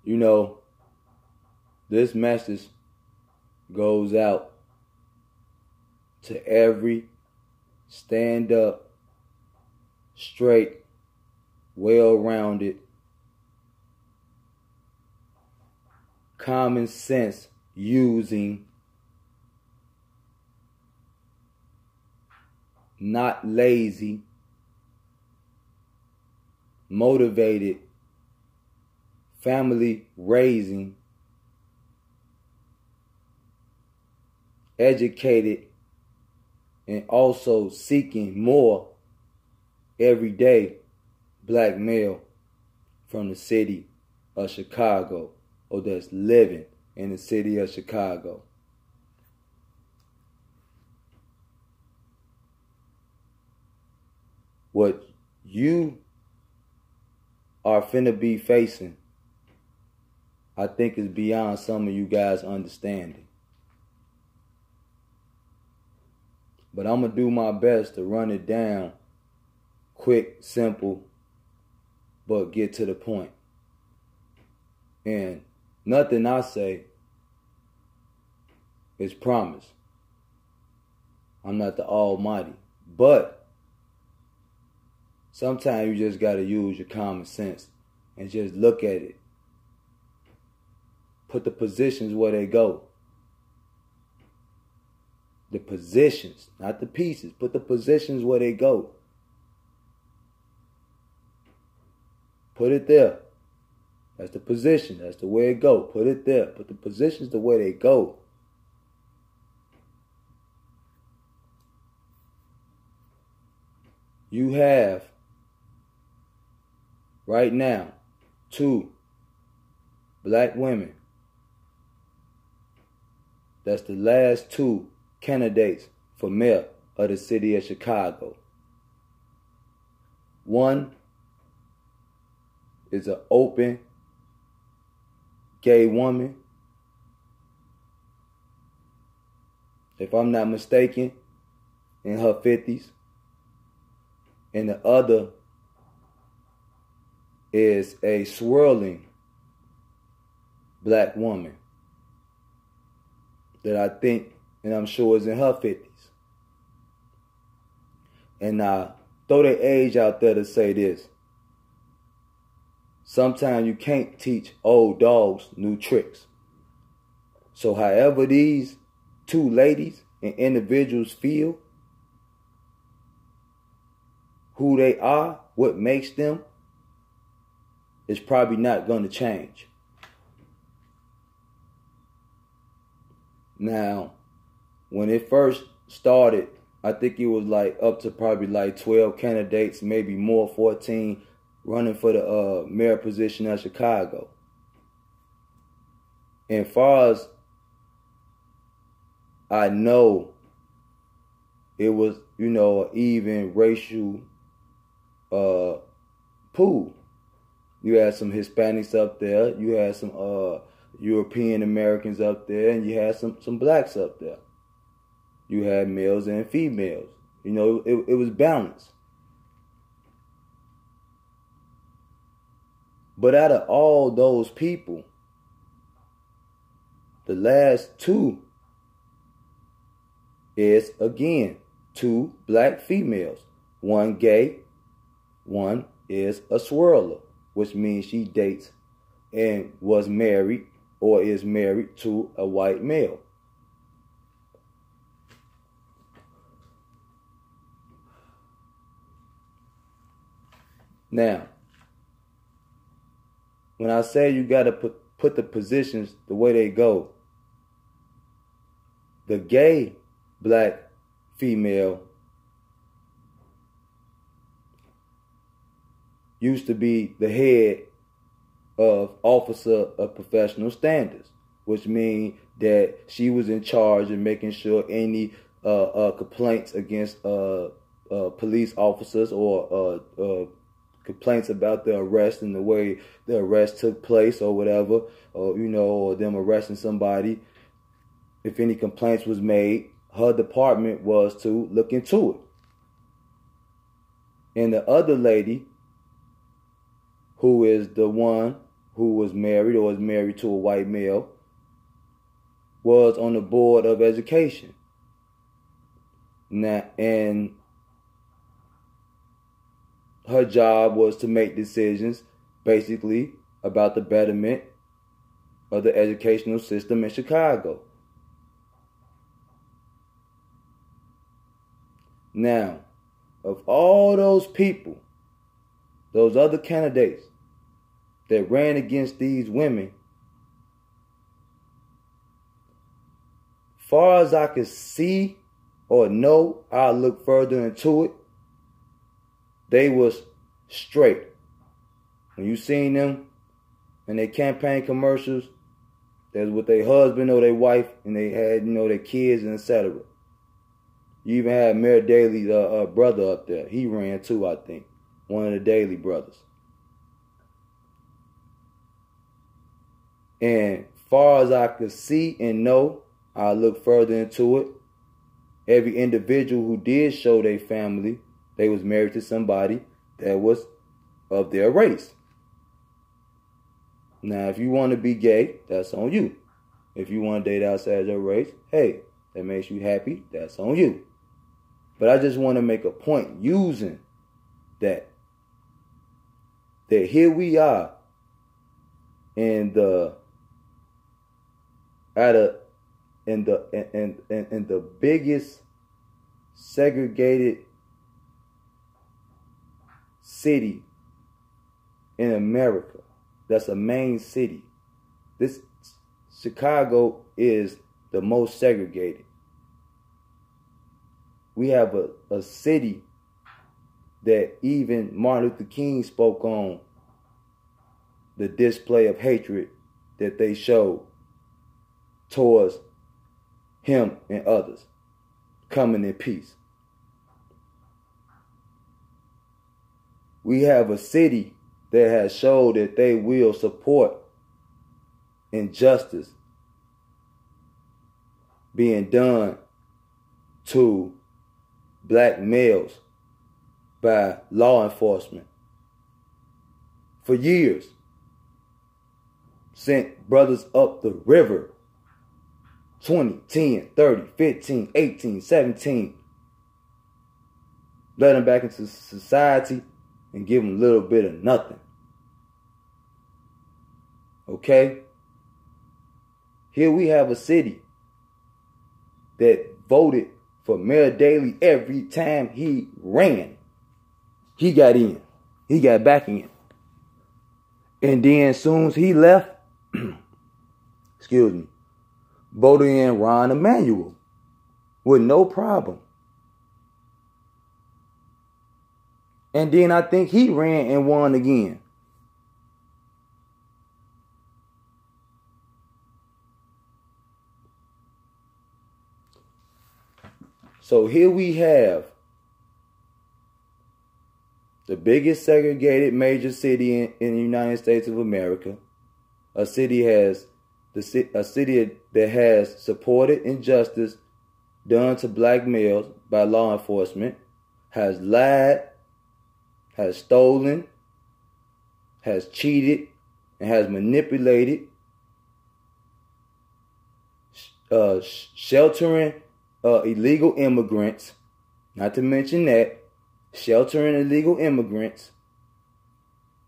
you know, this message goes out to every stand up, straight, well-rounded, common sense using, not lazy, motivated, family raising, educated, and also seeking more every day black male from the city of Chicago, or that's living in the city of Chicago. What you are finna be facing, I think, is beyond some of you guys' understanding. But I'm going to do my best to run it down quick, simple, but get to the point. And nothing I say is promise. I'm not the Almighty. But sometimes you just got to use your common sense and just look at it. Put the positions where they go. The positions, not the pieces. Put the positions where they go. Put it there. That's the position. That's the way it go. Put it there. Put the positions the way they go. You have, right now, 2 black women. That's the last 2 candidates for mayor of the city of Chicago. One is an open gay woman. If I'm not mistaken, in her 50s. And the other is a swirling black woman that I think, and I'm sure, is in her 50s. And I throw their age out there to say this. Sometimes you can't teach old dogs new tricks. So however these 2 ladies and individuals feel, who they are, what makes them, is probably not going to change. Now, when it first started, I think it was like up to probably like 12 candidates, maybe more, 14, running for the mayor position of Chicago. And far as I know, it was, you know, an even racial pool. You had some Hispanics up there, you had some European Americans up there, and you had some blacks up there. You had males and females. You know, it was balanced. But out of all those people, the last 2 is, again, 2 black females. One gay, one is a swirler, which means she dates and was married or is married to a white male. Now, when I say you got to put the positions the way they go, the gay black female used to be the head of Officer of Professional Standards, which means that she was in charge of making sure any complaints against police officers or complaints about the arrest and the way the arrest took place or whatever, or, you know, or them arresting somebody. If any complaints was made, her department was to look into it. And the other lady, who is the one who was married or is married to a white male, was on the board of education. Now, and her job was to make decisions basically about the betterment of the educational system in Chicago. Now, of all those people, those other candidates that ran against these women, far as I could see or know, I'll look further into it, they was straight. When you seen them in their campaign commercials, that's with their husband or their wife, and they had, their kids and etc. You even had Mayor Daley's brother up there. He ran too, I think. One of the Daley brothers. And far as I could see and know, I'll look further into it. Every individual who did show their family, they was married to somebody that was of their race. Now, if you want to be gay, that's on you. If you want to date outside your race, hey, that makes you happy, that's on you. But I just want to make a point using that here we are in the biggest segregated city in America. That's a main city. This Chicago is the most segregated. We have a city that even Martin Luther King spoke on the display of hatred that they showed towards him and others, coming in peace. We have a city that has showed that they will support injustice being done to black males by law enforcement. For years, sent brothers up the river, 20, 10, 30, 15, 18, 17, let them back into society and give them a little bit of nothing. Okay? Here we have a city that voted for Mayor Daley every time he ran. He got in. He got back in. And then as soon as he left, excuse me, voted in Ron Emanuel with no problem. And then I think he ran and won again. So here we have the biggest segregated major city in the United States of America. A city that has supported injustice done to black males by law enforcement, has lied, has stolen, has cheated, and has manipulated, sheltering illegal immigrants, not to mention that, sheltering illegal immigrants,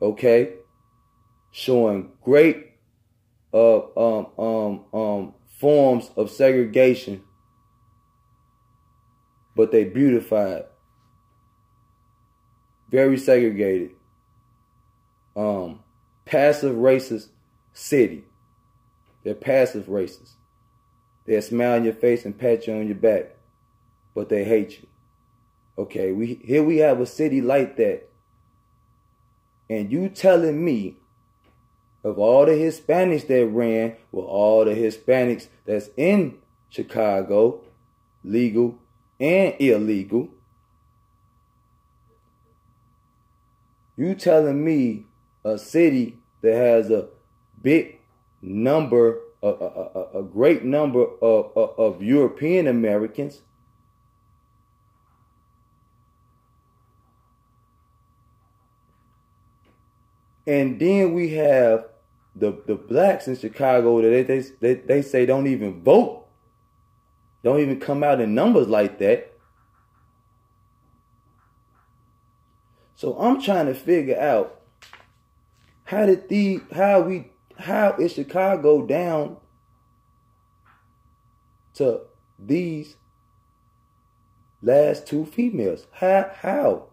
okay, showing great forms of segregation, but they beautified, very segregated, passive racist city. They're passive racists. They'll smile in your face and pat you on your back, but they hate you. Okay, here we have a city like that. And you telling me of all the Hispanics that ran, well, all the Hispanics that's in Chicago, legal and illegal, you telling me a city that has a big number, a great number of European Americans, and then we have the blacks in Chicago that they say don't even vote, don't even come out in numbers like that. So I'm trying to figure out how is Chicago down to these last two females? How?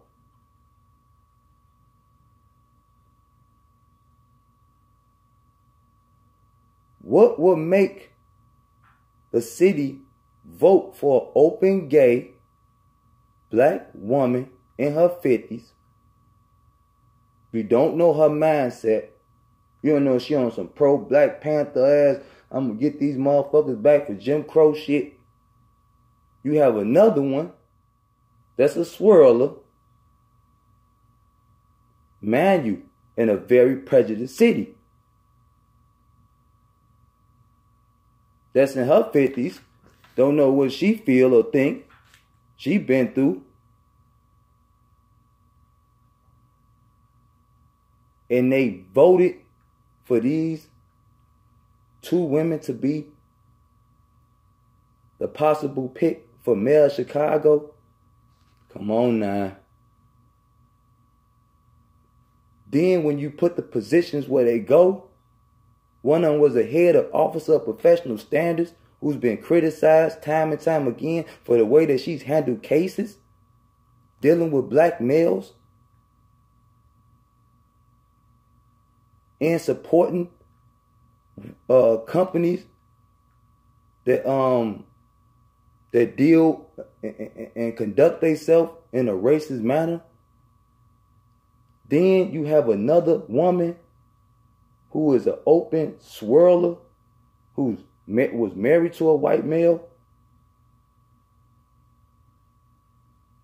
What will make the city vote for an open gay black woman in her 50s? We don't know her mindset. You don't know if she on some pro Black Panther ass, I'm gonna get these motherfuckers back for Jim Crow shit. You have another one that's a swirler, mind you, in a very prejudiced city. That's in her 50s. Don't know what she feel or think she been through. And they voted for these two women to be the possible pick for mayor of Chicago. Come on now. Then when you put the positions where they go, one of them was a head of Officer of Professional Standards who's been criticized time and time again for the way that she's handled cases dealing with black males and supporting companies that deal and conduct themselves in a racist manner. Then you have another woman who is an open swirler, who was married to a white male,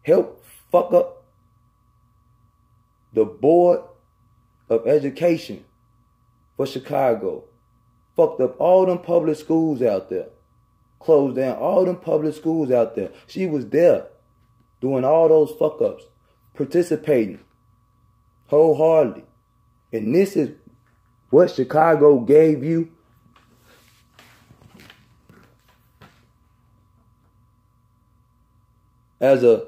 helped fuck up the board of education for Chicago, fucked up all them public schools out there, closed down all them public schools out there. She was there doing all those fuck ups, participating wholeheartedly. And this is what Chicago gave you. As a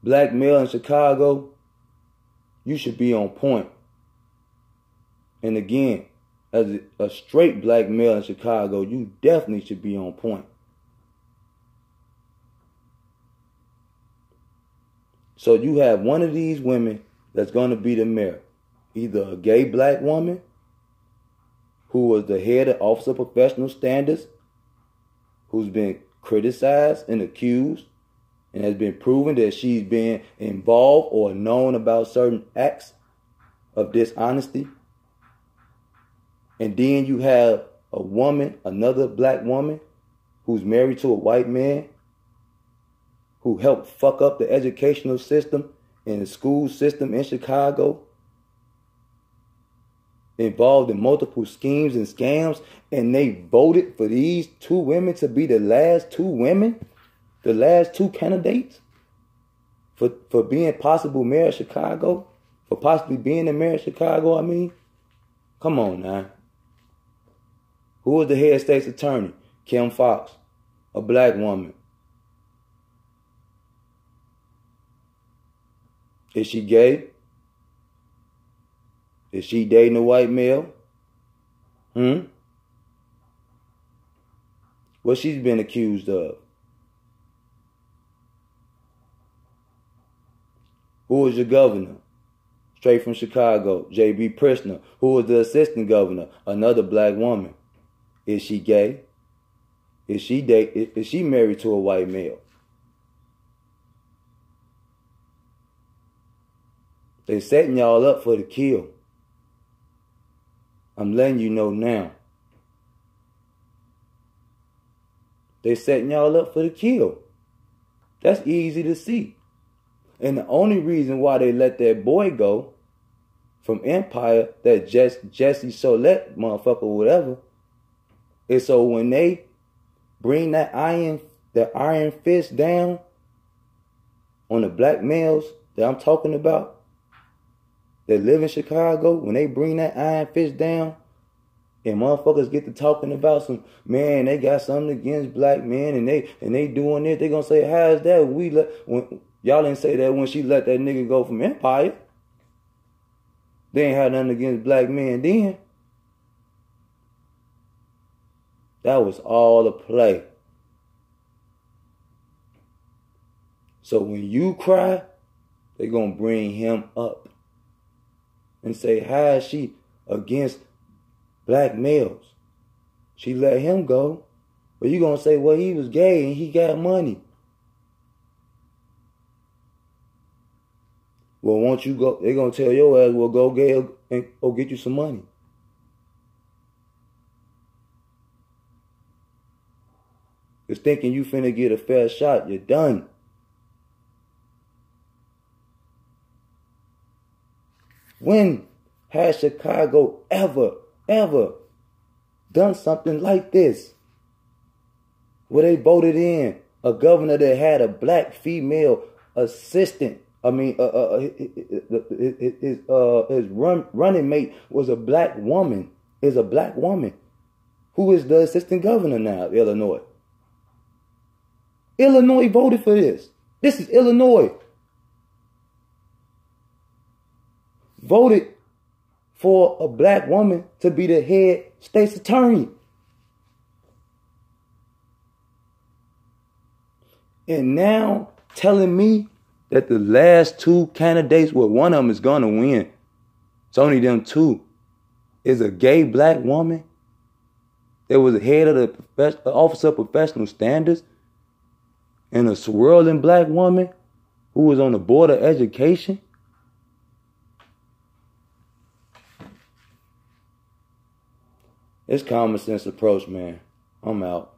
black male in Chicago, you should be on point. And again, as a straight black male in Chicago, you definitely should be on point. So you have one of these women that's going to be the mayor. Either a gay black woman who was the head of Office of Professional Standards, who's been criticized and accused, and has been proven that she's been involved or known about certain acts of dishonesty. And then you have a woman, another black woman, who's married to a white man, who helped fuck up the educational system and the school system in Chicago, involved in multiple schemes and scams, and they voted for these two women to be the last two women, the last two candidates for being possible mayor of Chicago, for possibly being the mayor of Chicago, I mean. Come on now. Who was the head state's attorney? Kim Foxx, a black woman. Is she gay? Is she dating a white male? What she's been accused of? Who was your governor? Straight from Chicago, J.B. Pritzker. Who was the assistant governor? Another black woman. Is she gay? Is she married to a white male? They setting y'all up for the kill. I'm letting you know now. They setting y'all up for the kill. That's easy to see. And the only reason why they let that boy go from Empire, that Jesse Smollett motherfucker or whatever, is so when they bring that iron fist down on the black males that I'm talking about, that live in Chicago, when they bring that iron fist down And motherfuckers get to talking about some, man, they got something against black men and they doing it. They gonna say, how is that? Y'all didn't say that when she let that nigga go from Empire. They ain't had nothing against black men then. That was all a play. So when you cry, they gonna bring him up and say, how is she against black males? She let him go. But you gonna say, well, he was gay and he got money. Well, once you go, they gonna tell your ass, well, go gay and go get you some money. Just thinking you finna get a fair shot, you're done. When has Chicago ever done something like this? Where they voted in a governor that had a black female assistant. I mean, his running mate was a black woman. Is a black woman who is the assistant governor now of Illinois. Illinois voted for this. This is Illinois. Voted for a black woman to be the head state's attorney. And now telling me that the last two candidates, well, one of them is going to win. It's only them two. Is a gay black woman that was the head of the Office of Professional Standards, and a swirling black woman who was on the Board of Education. It's common sense approach, man. I'm out.